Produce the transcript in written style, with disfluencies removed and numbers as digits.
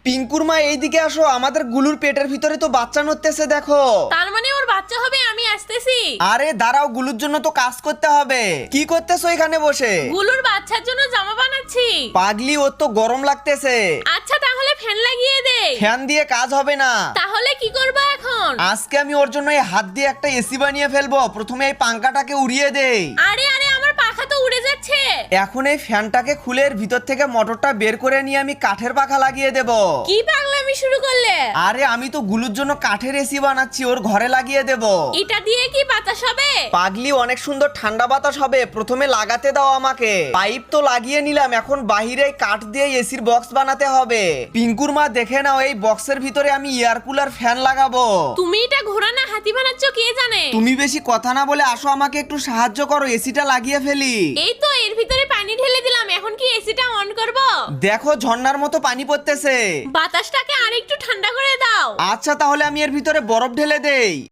পিঙ্কুর মা এইদিকে আসো, আমাদের গুলুর পেটের ভিতরে তো বাচ্চা নড়তেছে দেখো। তার মানে ওর বাচ্চা হবে, আমি আসতেছি। আরে দাঁড়াও, গুলুর জন্য তো কাজ করতে হবে। কি করতেছো এখানে বসে? গুলুর বাচ্চার জন্য জামা বানাচ্ছি। পাগলি, ওর তো গরম লাগতেছে। আচ্ছা তাহলে ফ্যান লাগিয়ে দে। ফ্যান দিয়ে কাজ হবে না। তাহলে কি করব এখন? আজকে আমি ওর জন্য এই হাত দিয়ে একটা এসি বানিয়ে ফেলবো। প্রথমে এই পাঙ্খাটাকে উড়িয়ে দেই। আরে আরে আমার পাখা তো উড়ে যাচ্ছে। এখন এই ফ্যানটাকে খুলে এর ভিতর থেকে মোটরটা বের করে নিয়ে আমি কাঠের পাখা লাগিয়ে দেব। কি পাগলামি শুরু করলে? আরে আমি তো গুলুর জন্য কাঠের এসি বানাচ্ছি, ওর ঘরে লাগিয়ে দেব। এটা দিয়ে কি বাতাস হবে? পাগলি, অনেক সুন্দর ঠান্ডা বাতাস হবে। প্রথমে লাগাতে দাও আমাকে। পাইপ তো লাগিয়ে নিলাম, এখন বাহিরে কাঠ দিয়ে এসির বক্স বানাতে হবে। পিঙ্কুর মা দেখে নাও, এই বক্সের ভিতরে আমি এয়ার কুলার ফ্যান লাগাবো। তুমি এটা ঘোড়া না হাতি বানাচ্ছ কে জানে? তুমি বেশি কথা না বলে আসো, আমাকে একটু সাহায্য করো, এসিটা লাগিয়ে ফেলি। এই তো এর ভিতরে পানি ঢেলে দিলাম, এখন কি এসিটা অন করব? দেখো ঝর্ণার মতো পানি পড়তেছে। বাতাসটাকে আরেকটু ঠান্ডা করে দাও। আচ্ছা তাহলে আমি এর ভিতরে বরফ ঢেলে দেই।